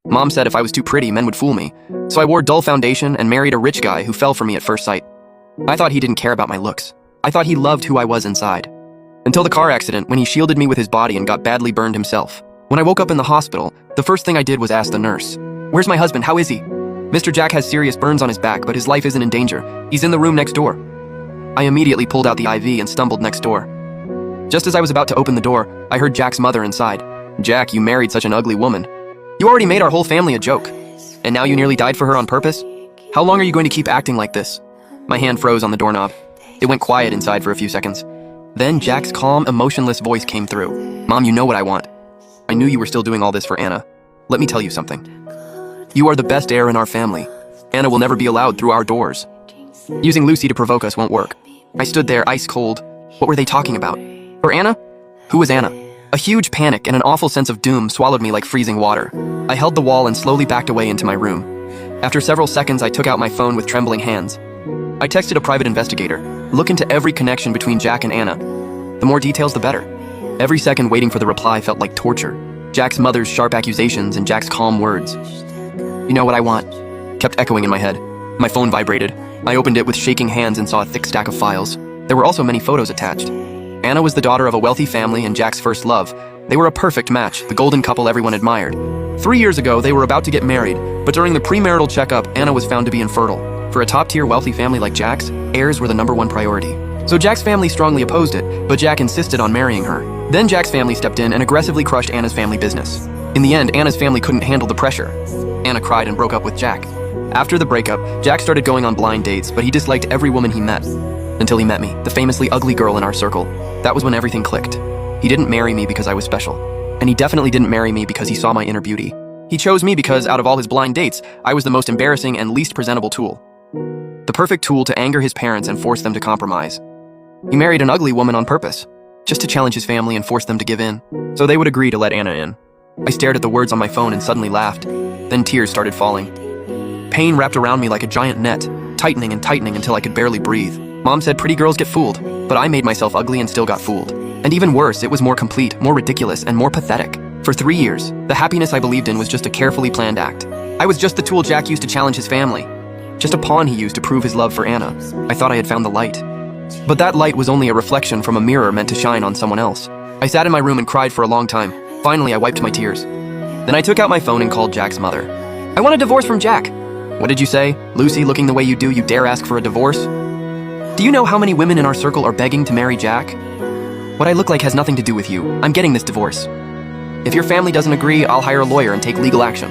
Mom said if I was too pretty, men would fool me. So I wore dull foundation and married a rich guy who fell for me at first sight. I thought he didn't care about my looks. I thought he loved who I was inside. Until the car accident, when he shielded me with his body and got badly burned himself. When I woke up in the hospital, the first thing I did was ask the nurse, "Where's my husband? How is he?" "Mr. Jack has serious burns on his back, but his life isn't in danger. He's in the room next door." I immediately pulled out the IV and stumbled next door. Just as I was about to open the door, I heard Jack's mother inside. "Jack, you married such an ugly woman. You already made our whole family a joke. And now you nearly died for her on purpose? How long are you going to keep acting like this?" My hand froze on the doorknob. It went quiet inside for a few seconds. Then Jack's calm, emotionless voice came through. "Mom, you know what I want. I knew you were still doing all this for Anna. Let me tell you something. You are the best heir in our family. Anna will never be allowed through our doors. Using Lucy to provoke us won't work." I stood there, ice cold. What were they talking about? For Anna? Who was Anna? A huge panic and an awful sense of doom swallowed me like freezing water. I held the wall and slowly backed away into my room. After several seconds, I took out my phone with trembling hands. I texted a private investigator. "Look into every connection between Jack and Anna. The more details, the better." Every second waiting for the reply felt like torture. Jack's mother's sharp accusations and Jack's calm words. "You know what I want," kept echoing in my head. My phone vibrated. I opened it with shaking hands and saw a thick stack of files. There were also many photos attached. Anna was the daughter of a wealthy family and Jack's first love. They were a perfect match, the golden couple everyone admired. 3 years ago, they were about to get married, but during the premarital checkup, Anna was found to be infertile. For a top-tier wealthy family like Jack's, heirs were the #1 priority. So Jack's family strongly opposed it, but Jack insisted on marrying her. Then Jack's family stepped in and aggressively crushed Anna's family business. In the end, Anna's family couldn't handle the pressure. Anna cried and broke up with Jack. After the breakup, Jack started going on blind dates, but he disliked every woman he met. Until he met me, the famously ugly girl in our circle. That was when everything clicked. He didn't marry me because I was special. And he definitely didn't marry me because he saw my inner beauty. He chose me because, out of all his blind dates, I was the most embarrassing and least presentable tool. The perfect tool to anger his parents and force them to compromise. He married an ugly woman on purpose, just to challenge his family and force them to give in, so they would agree to let Anna in. I stared at the words on my phone and suddenly laughed. Then tears started falling. Pain wrapped around me like a giant net, tightening and tightening until I could barely breathe. Mom said pretty girls get fooled, but I made myself ugly and still got fooled. And even worse, it was more complete, more ridiculous, and more pathetic. For 3 years, the happiness I believed in was just a carefully planned act. I was just the tool Jack used to challenge his family. Just a pawn he used to prove his love for Anna. I thought I had found the light. But that light was only a reflection from a mirror meant to shine on someone else. I sat in my room and cried for a long time. Finally, I wiped my tears. Then I took out my phone and called Jack's mother. "I want a divorce from Jack." "What did you say? Lucy, looking the way you do, you dare ask for a divorce? Do you know how many women in our circle are begging to marry Jack? What I look like has nothing to do with you. I'm getting this divorce. If your family doesn't agree, I'll hire a lawyer and take legal action."